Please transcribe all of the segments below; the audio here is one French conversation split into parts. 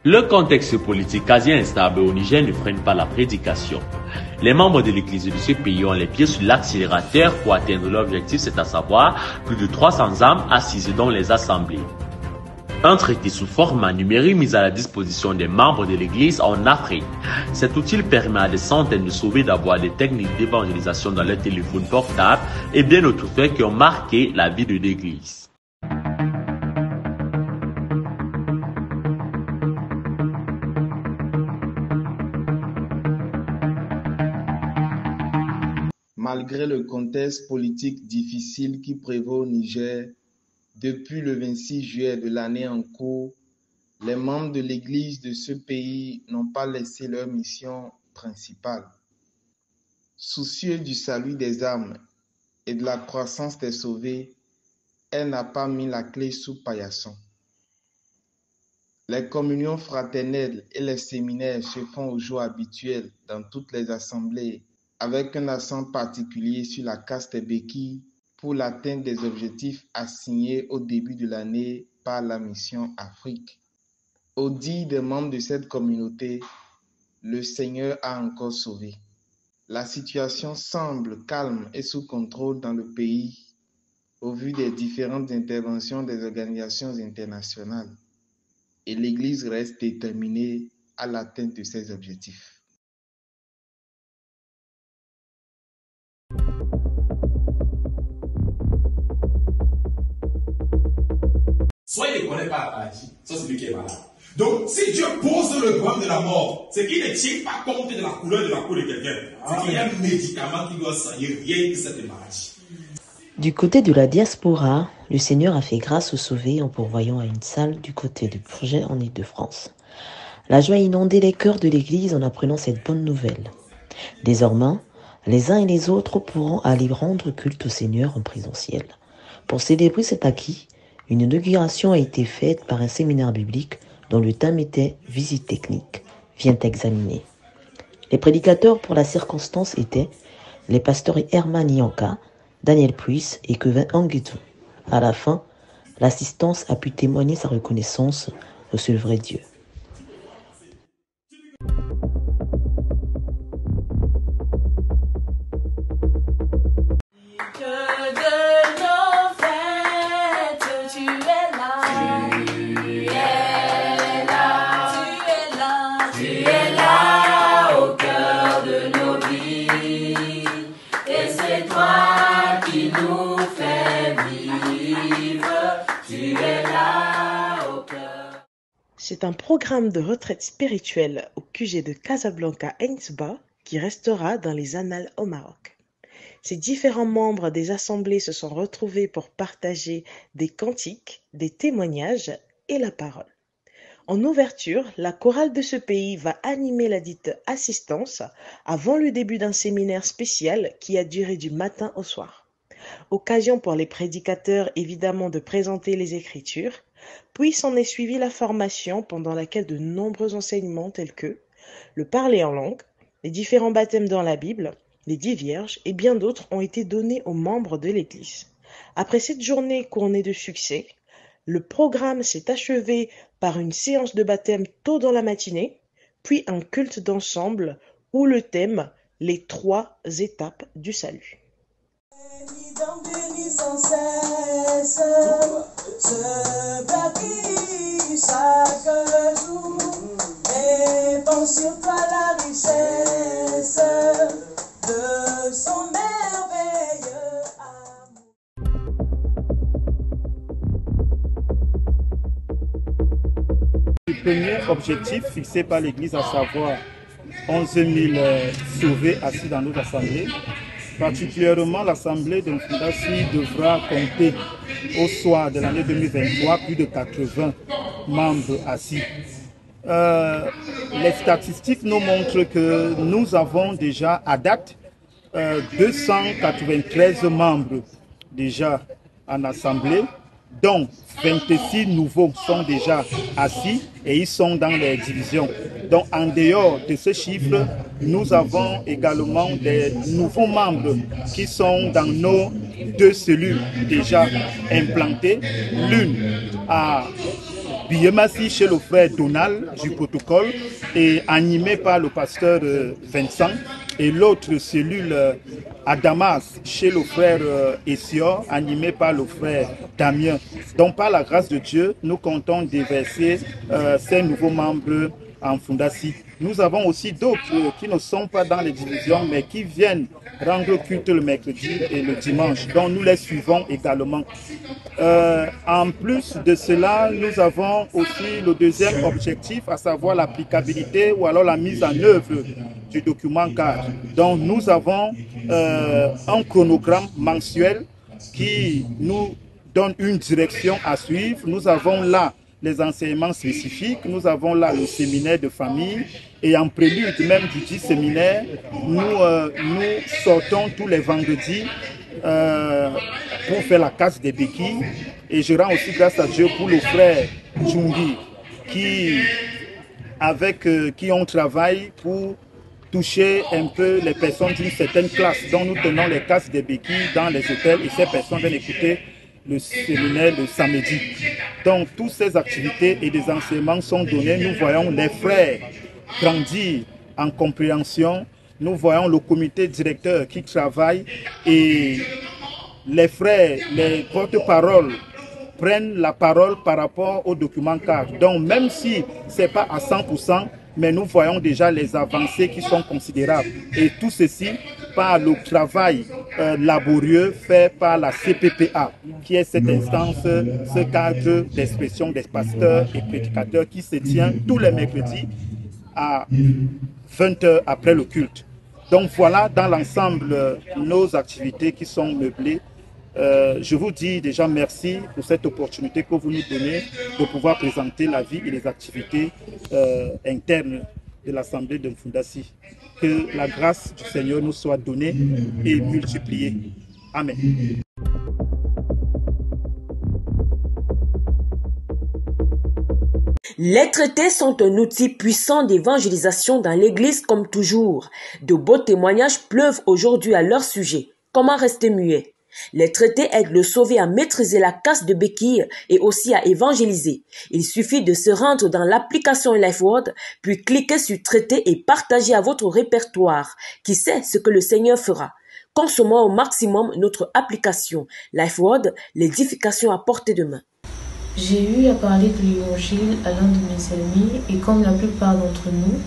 Le contexte politique quasi instable au Niger ne freine pas la prédication. Les membres de l'église de ce pays ont les pieds sur l'accélérateur pour atteindre l'objectif, c'est à savoir plus de 300 âmes assises dans les assemblées. Un traité sous format numérique mis à la disposition des membres de l'église en Afrique. Cet outil permet à des centaines de sauvés d'avoir des techniques d'évangélisation dans leur téléphone portable et bien d'autres faits qui ont marqué la vie de l'église. Malgré le contexte politique difficile qui prévaut au Niger, depuis le 26 juillet de l'année en cours, les membres de l'Église de ce pays n'ont pas laissé leur mission principale. Soucieux du salut des âmes et de la croissance des sauvés, elle n'a pas mis la clé sous paillasson. Les communions fraternelles et les séminaires se font au jour habituel dans toutes les assemblées, avec un accent particulier sur la casse des béquilles pour l'atteinte des objectifs assignés au début de l'année par la mission Afrique. Au dit des membres de cette communauté, le Seigneur a encore sauvé. La situation semble calme et sous contrôle dans le pays au vu des différentes interventions des organisations internationales et l'Église reste déterminée à l'atteinte de ses objectifs. Soit il ne connaît pas la maladie, soit c'est lui qui est malade. Donc, si Dieu pose le problème de la mort, c'est qu'il ne tient pas compte de la couleur de la peau de quelqu'un. C'est qu'il y a un médicament qui doit soigner rien que cette maladie. Du côté de la diaspora, le Seigneur a fait grâce aux sauvés en pourvoyant à une salle du côté de Bourget en Île-de-France. La joie a inondé les cœurs de l'Église en apprenant cette bonne nouvelle. Désormais, les uns et les autres pourront aller rendre culte au Seigneur en présentiel. Pour célébrer cet acquis, une inauguration a été faite par un séminaire biblique dont le thème était « Visite technique, viens t'examiner ». Les prédicateurs pour la circonstance étaient les pasteurs Herman Yanka, Daniel Puis et Kevin Anguetou. À la fin, l'assistance a pu témoigner sa reconnaissance au seul vrai Dieu. C'est un programme de retraite spirituelle au QG de Casablanca-Ainsba qui restera dans les annales au Maroc. Ces différents membres des assemblées se sont retrouvés pour partager des cantiques, des témoignages et la parole. En ouverture, la chorale de ce pays va animer la dite assistance avant le début d'un séminaire spécial qui a duré du matin au soir. Occasion pour les prédicateurs évidemment de présenter les Écritures, puis s'en est suivi la formation pendant laquelle de nombreux enseignements tels que le parler en langue, les différents baptêmes dans la Bible, les 10 vierges et bien d'autres ont été donnés aux membres de l'Église. Après cette journée couronnée de succès, le programme s'est achevé par une séance de baptême tôt dans la matinée, puis un culte d'ensemble où le thème « Les 3 étapes du salut ». Sans cesse, ce plat qui chaque jour répand sur toi la richesse de son merveilleux amour. Le premier objectif fixé par l'Église, à savoir 11 000 sauvés assis dans nos assemblées, particulièrement l'Assemblée de Mfundasi devra compter au soir de l'année 2023 plus de 80 membres assis. Les statistiques nous montrent que nous avons déjà à date 293 membres déjà en Assemblée, dont 26 nouveaux sont déjà assis et ils sont dans les divisions. Donc en dehors de ce chiffre, nous avons également des nouveaux membres qui sont dans nos 2 cellules déjà implantées, l'une à Biémassi chez le frère Donald du protocole et animé par le pasteur Vincent. Et l'autre cellule à Damas chez le frère Essior, animé par le frère Damien. Donc par la grâce de Dieu, nous comptons déverser ces nouveaux membres en Fundasi. Nous avons aussi d'autres qui ne sont pas dans les divisions, mais qui viennent rendre culte le mercredi et le dimanche. Donc nous les suivons également. En plus de cela, nous avons aussi le deuxième objectif, à savoir l'applicabilité ou alors la mise en œuvre du document cadre. Donc nous avons un chronogramme mensuel qui nous donne une direction à suivre. Nous avons là les enseignements spécifiques, nous avons là le séminaire de famille et en prélude même du dit séminaire, nous sortons tous les vendredis pour faire la casse des béquilles. Et je rends aussi grâce à Dieu pour le frère Djungi qui ont travaillé pour toucher un peu les personnes d'une certaine classe. Donc nous tenons les casses des béquilles dans les hôtels et ces personnes viennent écouter le séminaire le samedi. Donc toutes ces activités et des enseignements sont donnés. Nous voyons les frères grandir en compréhension. Nous voyons le comité directeur qui travaille et les frères, les porte-paroles prennent la parole par rapport au document cadre. Donc même si ce n'est pas à 100%, mais nous voyons déjà les avancées qui sont considérables. Et tout ceci par le travail laborieux fait par la CPPA, qui est cette instance, ce cadre d'expression des pasteurs et prédicateurs qui se tient tous les mercredis à 20h après le culte. Donc voilà dans l'ensemble nos activités qui sont meublées. Je vous dis déjà merci pour cette opportunité que vous nous donnez de pouvoir présenter la vie et les activités internes de l'Assemblée de Mfundasi. Que la grâce du Seigneur nous soit donnée et multipliée. Amen. Les traités sont un outil puissant d'évangélisation dans l'Église comme toujours. De beaux témoignages pleuvent aujourd'hui à leur sujet. Comment rester muet? Les traités aident le sauvé à maîtriser la casse de béquilles et aussi à évangéliser. Il suffit de se rendre dans l'application LifeWord, puis cliquer sur traiter et partager à votre répertoire. Qui sait ce que le Seigneur fera? Consommons au maximum notre application LifeWord, l'édification à portée de main. J'ai eu à parler de l'évangile à l'un de mes amis et comme la plupart d'entre nous,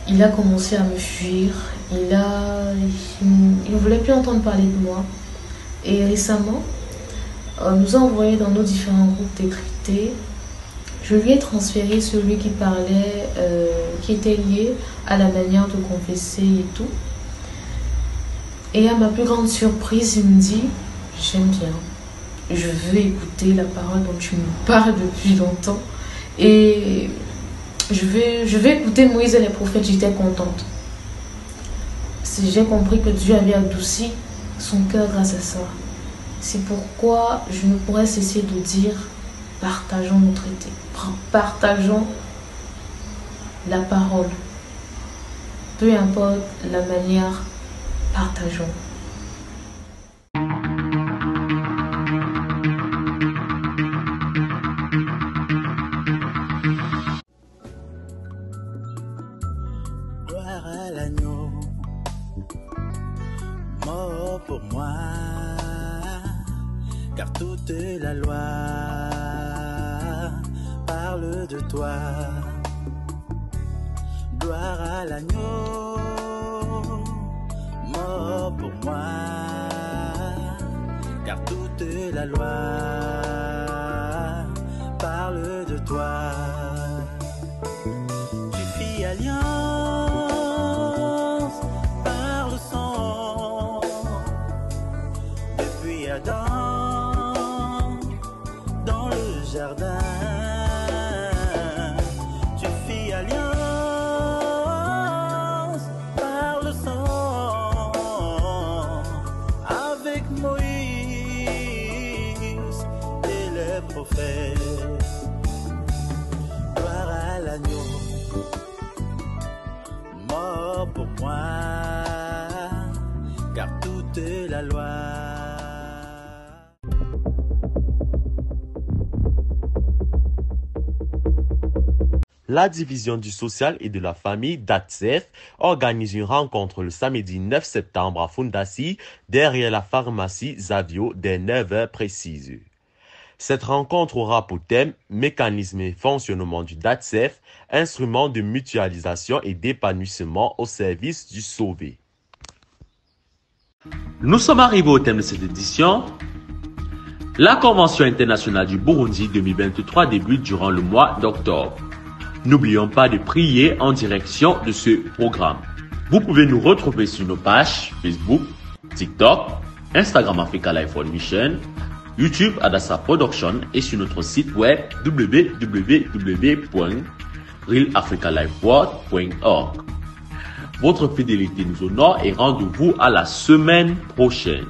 il a commencé à me fuir. Il ne voulait plus entendre parler de moi. Et récemment, nous a envoyé dans nos différents groupes décryptés. Je lui ai transféré celui qui parlait, qui était lié à la manière de confesser et tout. Et à ma plus grande surprise, il me dit, j'aime bien, je veux écouter la parole dont tu me parles depuis longtemps. Et je vais écouter Moïse et les prophètes, j'étais contente. J'ai compris que Dieu avait adouci son cœur grâce à ça. C'est pourquoi je ne pourrais cesser de dire partageons nos traités, partageons la parole, peu importe la manière, partageons. Gloire à l'agneau, mort pour moi, car toute la loi parle de toi. Gloire à l'agneau, mort pour moi, car toute la loi parle de toi. Tu fis alliance par le sang, depuis Adam dans le jardin. Tu fis alliance par le sang avec Moïse et les prophètes. Gloire à l'agneau, mort pour moi, car toute la loi. La division du social et de la famille d'ATSEF organise une rencontre le samedi 9 septembre à Fundasi, derrière la pharmacie Zavio, dès 9h précises. Cette rencontre aura pour thème mécanisme et fonctionnement du DATSEF, instrument de mutualisation et d'épanouissement au service du sauvé. Nous sommes arrivés au thème de cette édition. La Convention internationale du Burundi 2023 débute durant le mois d'octobre. N'oublions pas de prier en direction de ce programme. Vous pouvez nous retrouver sur nos pages Facebook, TikTok, Instagram Africa Life World Mission, YouTube Adassa Production et sur notre site web www.realafricalifeworld.org. Votre fidélité nous honore et rendez-vous à la semaine prochaine.